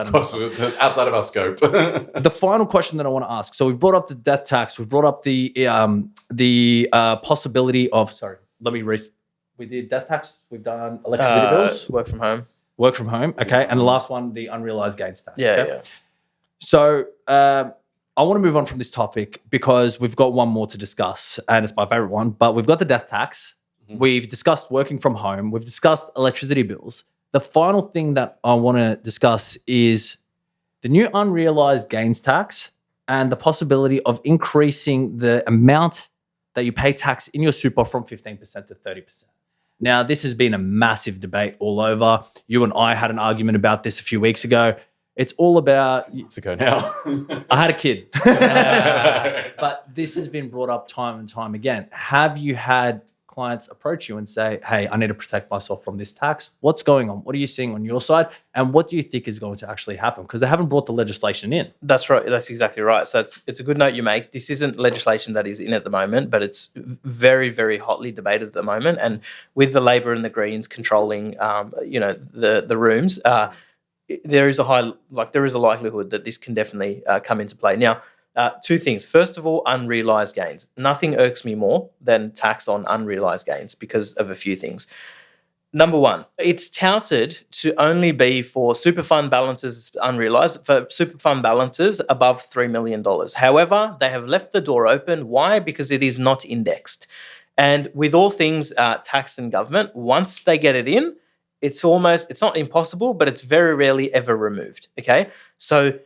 Outside of our scope. The final question that I want to ask. So we've brought up the death tax. We've brought up the possibility of. Sorry, we did death tax. We've done electricity bills. Work from home. Work from home. Okay, and the last one, the unrealized gains tax. Yeah. So I want to move on from this topic because we've got one more to discuss, and it's my favorite one. But we've got the death tax. Mm-hmm. We've discussed working from home. We've discussed electricity bills. The final thing that I want to discuss is the new unrealized gains tax and the possibility of increasing the amount that you pay tax in your super from 15% to 30%. Now, this has been a massive debate all over. You and I had an argument about this a few weeks ago. It's all about... It's ago now. I had a kid. But this has been brought up time and time again. Have you had clients approach you and say, hey, I need to protect myself from this tax? What's going on? What are you seeing on your side? And what do you think is going to actually happen? Because they haven't brought the legislation in. That's right. That's exactly right. So it's a good note you make. This isn't legislation that is in at the moment, but it's very, very hotly debated at the moment. And with the Labor and the Greens controlling, the rooms, there is a likelihood that this can definitely come into play. Now, 2 things. First of all, unrealized gains. Nothing irks me more than tax on unrealized gains because of a few things. Number 1, it's touted to only be for super fund balances unrealized, for super fund balances above $3 million. However, they have left the door open. Why? Because it is not indexed. And with all things tax and government, once they get it in, it's not impossible, but it's very rarely ever removed, okay? So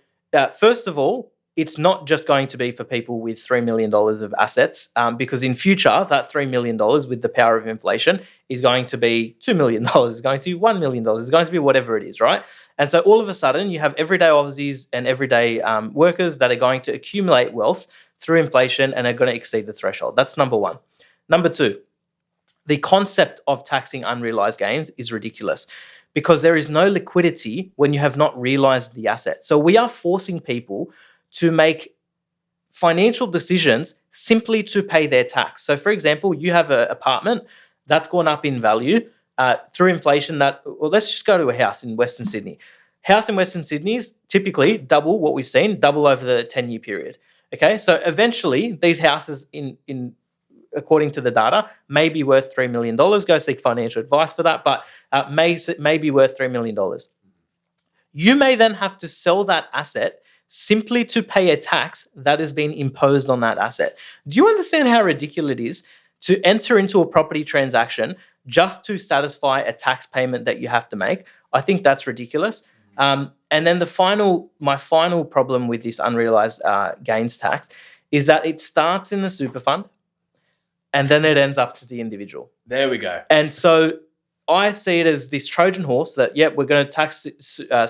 first of all, it's not just going to be for people with $3 million of assets because in future, that $3 million with the power of inflation is going to be $2 million, is going to be $1 million, is going to be whatever it is, right? And so all of a sudden, you have everyday Aussies and everyday workers that are going to accumulate wealth through inflation and are going to exceed the threshold. That's number 1. Number 2, the concept of taxing unrealized gains is ridiculous because there is no liquidity when you have not realized the asset. So we are forcing people to make financial decisions simply to pay their tax. So for example, you have an apartment that's gone up in value through inflation let's just go to a house in Western Sydney. House in Western Sydney is typically double what we've seen, double over the 10-year period. Okay, so eventually these houses in according to the data, may be worth $3 million. Go seek financial advice for that, but may be worth $3 million. You may then have to sell that asset simply to pay a tax that has been imposed on that asset. Do you understand how ridiculous it is to enter into a property transaction just to satisfy a tax payment that you have to make? I think that's ridiculous. And then my final problem with this unrealized gains tax is that it starts in the super fund, and then it ends up to the individual. There we go. And so I see it as this Trojan horse that, we're going to tax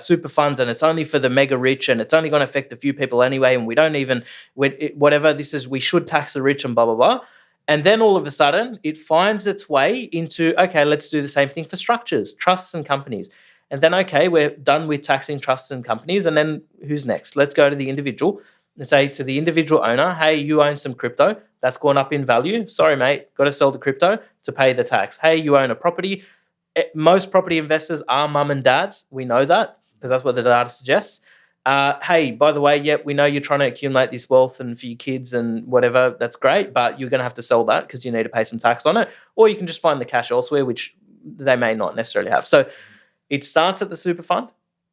super funds and it's only for the mega rich and it's only going to affect a few people anyway, and we don't even, we should tax the rich and blah, blah, blah. And then all of a sudden it finds its way into, okay, let's do the same thing for structures, trusts and companies. And then, okay, we're done with taxing trusts and companies, and then who's next? Let's go to the individual and say to the individual owner, hey, you own some crypto. That's gone up in value. Sorry, mate, got to sell the crypto to pay the tax. Hey, you own a property. Most property investors are mum and dads. We know that because that's what the data suggests. Hey, by the way, we know you're trying to accumulate this wealth and for your kids and whatever. That's great, but you're going to have to sell that because you need to pay some tax on it. Or you can just find the cash elsewhere, which they may not necessarily have. So it starts at the super fund,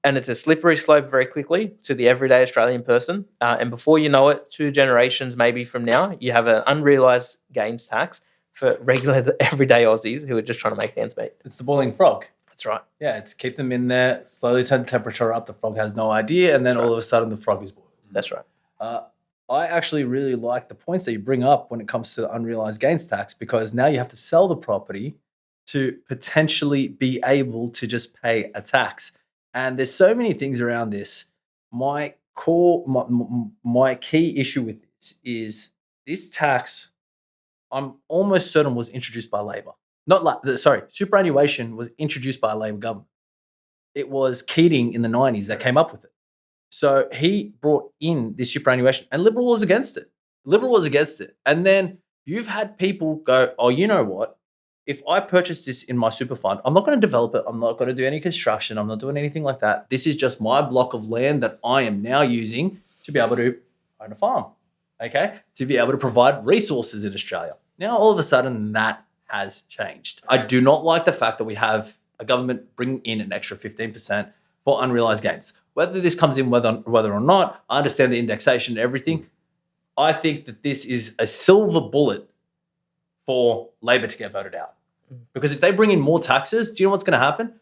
and it's a slippery slope very quickly to the everyday Australian person. And before you know it, 2 generations maybe from now, you have an unrealised gains tax for regular everyday Aussies who are just trying to make ends meet. It's the boiling frog. That's right. Yeah, it's keep them in there, slowly turn the temperature up. The frog has no idea, and then all of a sudden the frog is boiled. That's right. I actually really like the points that you bring up when it comes to unrealised gains tax, because now you have to sell the property to potentially be able to just pay a tax. And there's so many things around this. my key issue with this tax, I'm almost certain was introduced by Labor. Superannuation was introduced by a Labor government. It was Keating in the 90s that came up with it. So he brought in this superannuation, and Liberal was against it. And then you've had people go, oh, you know what? If I purchase this in my super fund, I'm not going to develop it. I'm not going to do any construction. I'm not doing anything like that. This is just my block of land that I am now using to be able to own a farm, okay? To be able to provide resources in Australia. Now, all of a sudden, that has changed. I do not like the fact that we have a government bringing in an extra 15% for unrealized gains. Whether this comes in, whether or not, I understand the indexation and everything. I think that this is a silver bullet for Labor to get voted out. Because if they bring in more taxes, do you know what's going to happen?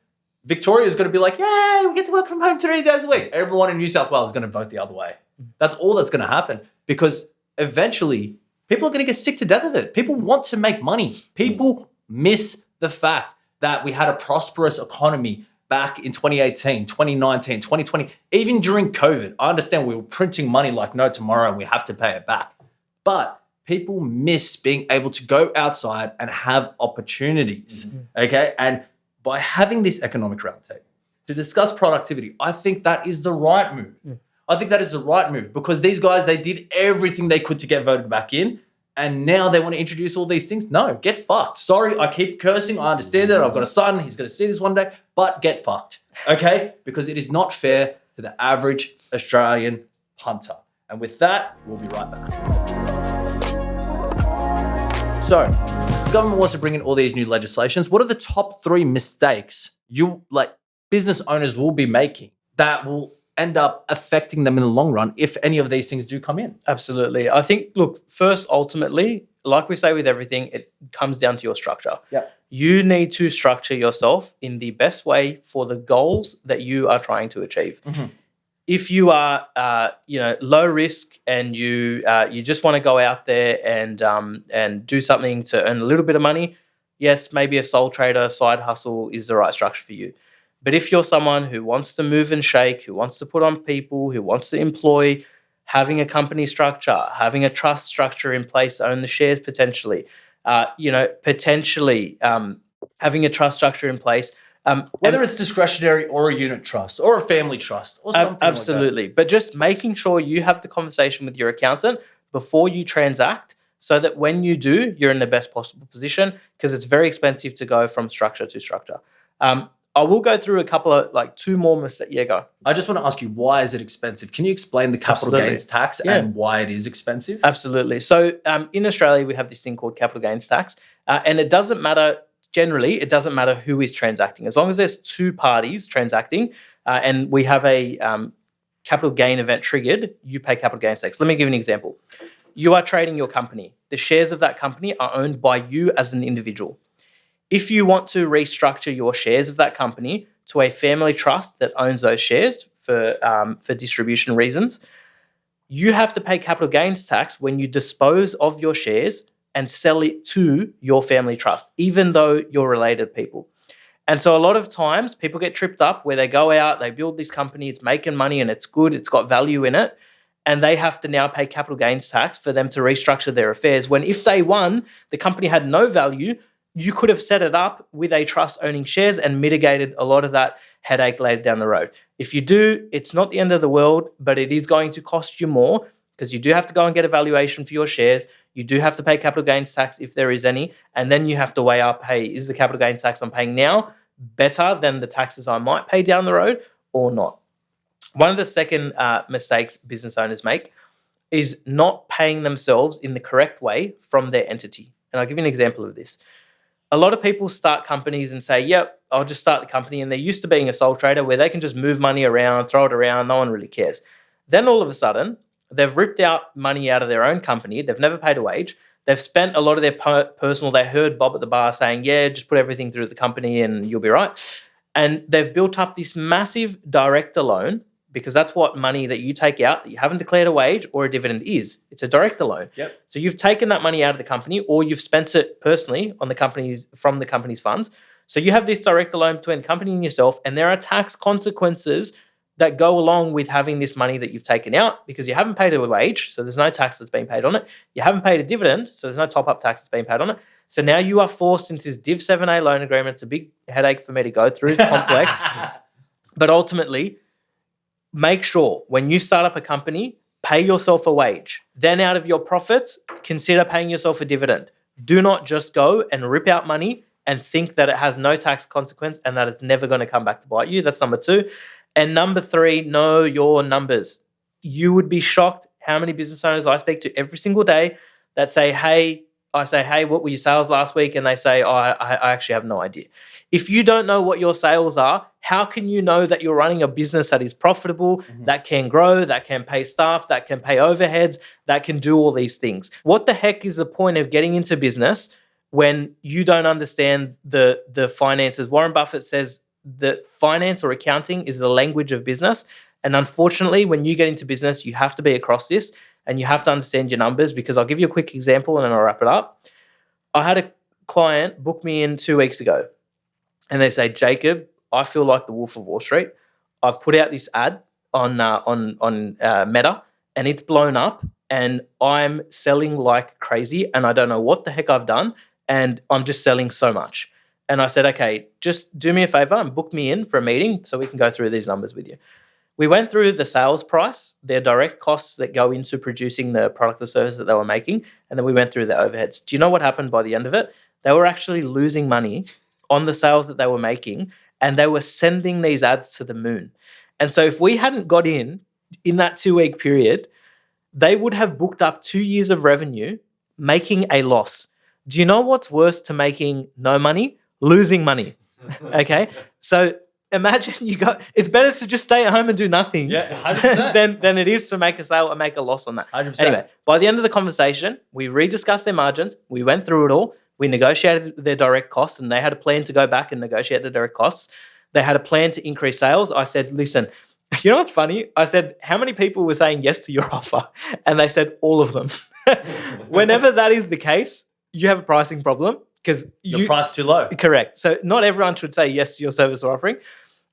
Victoria is going to be like, yay, we get to work from home 3 days a week. Everyone in New South Wales is going to vote the other way. That's all that's going to happen, because eventually people are going to get sick to death of it. People want to make money. People miss the fact that we had a prosperous economy back in 2018, 2019, 2020, even during COVID. I understand we were printing money like no tomorrow and we have to pay it back. But people miss being able to go outside and have opportunities, okay? And by having this economic roundtable to discuss productivity, I think that is the right move. I think that is the right move, because these guys, they did everything they could to get voted back in, and now they want to introduce all these things. No, get fucked. Sorry, I keep cursing. I understand it. I've got a son. He's going to see this one day, but get fucked, okay? Because it is not fair to the average Australian punter. And with that, we'll be right back. So, the government wants to bring in all these new legislations. What are the top 3 mistakes business owners will be making that will end up affecting them in the long run if any of these things do come in? Absolutely. I think, look, first, ultimately, like we say with everything, it comes down to your structure. Yeah. You need to structure yourself in the best way for the goals that you are trying to achieve. If you are, low risk and you just want to go out there and do something to earn a little bit of money, yes, maybe a sole trader side hustle is the right structure for you. But if you're someone who wants to move and shake, who wants to put on people, who wants to employ, having a company structure, having a trust structure in place to own the shares potentially, having a trust structure in place. Whether it's discretionary or a unit trust or a family trust or something absolutely. like that. But just making sure you have the conversation with your accountant before you transact, so that when you do, you're in the best possible position, because it's very expensive to go from structure to structure. I will go through a couple of 2 more mistakes. Yeah, go. I just want to ask you, why is it expensive? Can you explain the capital gains tax and why it is expensive? Absolutely. So in Australia, we have this thing called capital gains tax, and it doesn't matter. Generally, it doesn't matter who is transacting. As long as there's 2 parties transacting and we have a capital gain event triggered, you pay capital gains tax. Let me give you an example. You are trading your company. The shares of that company are owned by you as an individual. If you want to restructure your shares of that company to a family trust that owns those shares for distribution reasons, you have to pay capital gains tax when you dispose of your shares and sell it to your family trust, even though you're related people. And so a lot of times people get tripped up where they go out, they build this company, it's making money and it's good, it's got value in it, and they have to now pay capital gains tax for them to restructure their affairs, when if day one, the company had no value, you could have set it up with a trust owning shares and mitigated a lot of that headache later down the road. If you do, it's not the end of the world, but it is going to cost you more, because you do have to go and get a valuation for your shares. You do have to pay capital gains tax if there is any. And then you have to weigh up, hey, is the capital gains tax I'm paying now better than the taxes I might pay down the road or not? One of the second mistakes business owners make is not paying themselves in the correct way from their entity. And I'll give you an example of this. A lot of people start companies and say, yep, I'll just start the company. And they're used to being a sole trader where they can just move money around, throw it around, no one really cares. Then all of a sudden, they've ripped out money out of their own company. They've never paid a wage. They've spent a lot of their personal, they heard Bob at the bar saying, yeah, just put everything through the company and you'll be right. And they've built up this massive director loan, because that's what money that you take out that you haven't declared a wage or a dividend is. It's a director loan. Yep. So you've taken that money out of the company, or you've spent it personally on the company's from the company's funds. So you have this director loan between the company and yourself, and there are tax consequences that go along with having this money that you've taken out because you haven't paid a wage, so there's no tax that's been paid on it. You haven't paid a dividend, so there's no top-up tax that's been paid on it. So now you are forced into this Div 7A loan agreement. It's a big headache for me to go through. It's complex. But ultimately, make sure when you start up a company, pay yourself a wage. Then out of your profits, consider paying yourself a dividend. Do not just go and rip out money and think that it has no tax consequence and that it's never going to come back to bite you. That's number 2. And number 3, know your numbers. You would be shocked how many business owners I speak to every single day that say, hey, what were your sales last week? And they say, I actually have no idea. If you don't know what your sales are, how can you know that you're running a business that is profitable, that can grow, that can pay staff, that can pay overheads, that can do all these things? What the heck is the point of getting into business when you don't understand the finances? Warren Buffett says that finance or accounting is the language of business. And unfortunately, when you get into business, you have to be across this and you have to understand your numbers, because I'll give you a quick example and then I'll wrap it up. I had a client book me in 2 weeks ago and they say, Jacob, I feel like the Wolf of Wall Street. I've put out this ad on Meta and it's blown up and I'm selling like crazy and I don't know what the heck I've done and I'm just selling so much. And I said, okay, just do me a favor and book me in for a meeting so we can go through these numbers with you. We went through the sales price, their direct costs that go into producing the product or service that they were making, and then we went through their overheads. Do you know what happened by the end of it? They were actually losing money on the sales that they were making, and they were sending these ads to the moon. And so if we hadn't got in that 2-week period, they would have booked up 2 years of revenue, making a loss. Do you know what's worse to making no money? Losing money. Okay? So imagine it's better to just stay at home and do nothing 100%. than it is to make a sale and make a loss on that. 100%. Anyway, by the end of the conversation, we rediscussed their margins. We went through it all. We negotiated their direct costs and they had a plan to go back and negotiate the direct costs. They had a plan to increase sales. I said, listen, you know what's funny? I said, how many people were saying yes to your offer? And they said, all of them. Whenever that is the case, you have a pricing problem because your price too low. Correct. So not everyone should say yes to your service or offering.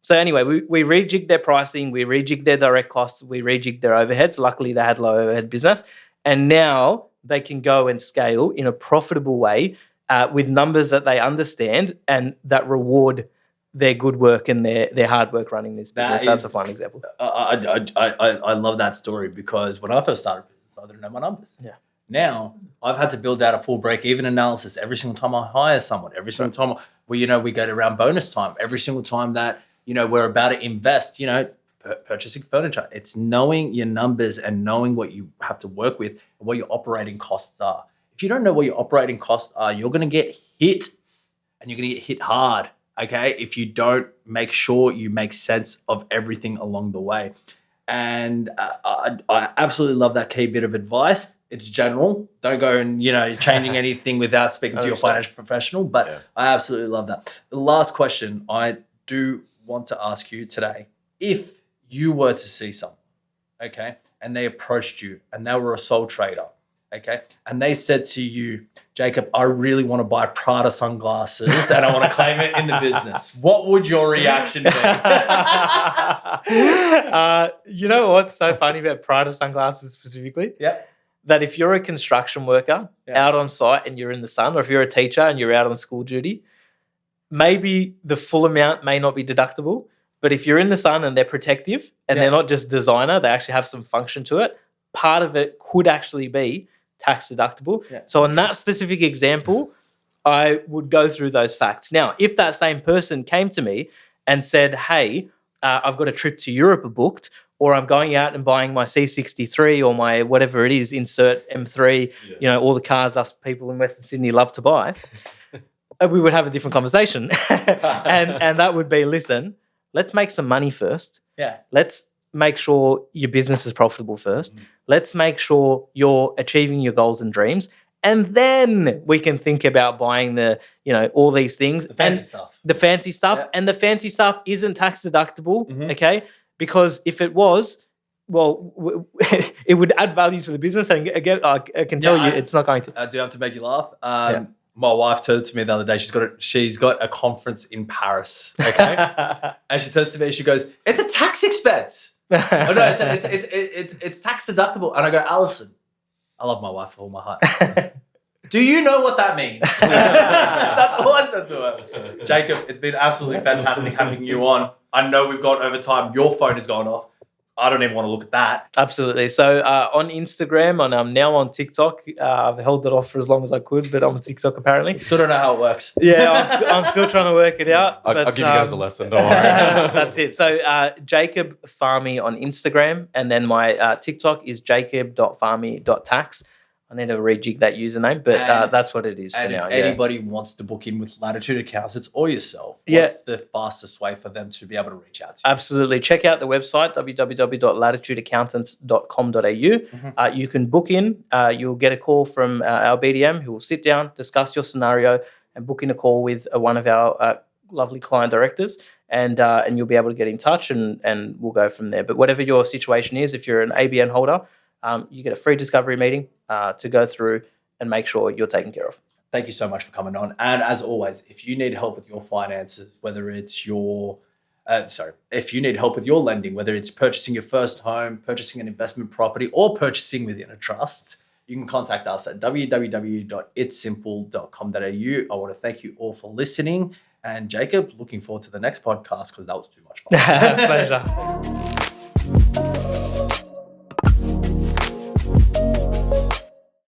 So anyway, we rejigged their pricing, we rejigged their direct costs, we rejigged their overheads. Luckily, they had low overhead business. And now they can go and scale in a profitable way with numbers that they understand and that reward their good work and their hard work running this business. That's a fun example. I love that story because when I first started business, I didn't know my numbers. Yeah. Now I've had to build out a full break-even analysis every single time I hire someone, every single time we go to around bonus time, every single time that we're about to invest, purchasing furniture. It's knowing your numbers and knowing what you have to work with and what your operating costs are. If you don't know what your operating costs are, you're going to get hit and you're going to get hit hard, okay, if you don't make sure you make sense of everything along the way. And I absolutely love that key bit of advice. It's general. Don't go and, changing anything without speaking to your financial professional. But I absolutely love that. The last question I do want to ask you today, if you were to see someone, okay, and they approached you and they were a sole trader, okay, and they said to you, Jacob, I really want to buy Prada sunglasses and I want to claim it in the business, what would your reaction be? You know what's so funny about Prada sunglasses specifically? Yeah. That if you're a construction worker out on site and you're in the sun, or if you're a teacher and you're out on school duty, maybe the full amount may not be deductible, but if you're in the sun and they're protective and they're not just designer, they actually have some function to it, part of it could actually be tax deductible. Yeah. So in that specific example, I would go through those facts. Now, if that same person came to me and said, hey, I've got a trip to Europe booked, or I'm going out and buying my C63 or my whatever it is, insert M3, all the cars us people in Western Sydney love to buy, we would have a different conversation. and that would be, listen, let's make some money first. Yeah. Let's make sure your business is profitable first. Let's make sure you're achieving your goals and dreams. And then we can think about buying all these things. The fancy stuff. The fancy stuff. Yeah. And the fancy stuff isn't tax deductible, okay? Because if it was, well, it would add value to the business. And again, I can tell you it's not going to. I do have to make you laugh. my wife turned to me the other day. She's got a conference in Paris. Okay, and she turns to me and she goes, "It's a tax expense." Oh, no, it's tax deductible. And I go, "Alison, I love my wife with all my heart. Do you know what that means?" That's all I said to her. Jacob, it's been absolutely fantastic having you on. I know we've gone over time. Your phone has gone off. I don't even want to look at that. Absolutely. So on Instagram, and I'm now on TikTok. I've held it off for as long as I could, but I'm on TikTok apparently. Still don't know how it works. Yeah, I'm still trying to work it out. I'll give you guys a lesson. Don't worry. That's it. So Jacob Fahmy on Instagram, and then my TikTok is jacob.fahmy.tax. I need to rejig that username, but that's what it is for now. If anybody wants to book in with Latitude Accountants or yourself, Yeah. what's the fastest way for them to be able to reach out to you? Absolutely. Check out the website, www.latitudeaccountants.com.au. You can book in. You'll get a call from our BDM who will sit down, discuss your scenario, and book in a call with one of our lovely client directors. And you'll be able to get in touch and we'll go from there. But whatever your situation is, if you're an ABN holder, you get a free discovery meeting to go through and make sure you're taken care of. Thank you so much for coming on. And as always, if you need help with your finances, whether it's if you need help with your lending, whether it's purchasing your first home, purchasing an investment property, or purchasing within a trust, you can contact us at www.itsimple.com.au. I want to thank you all for listening. And Jacob, looking forward to the next podcast because that was too much fun. Pleasure.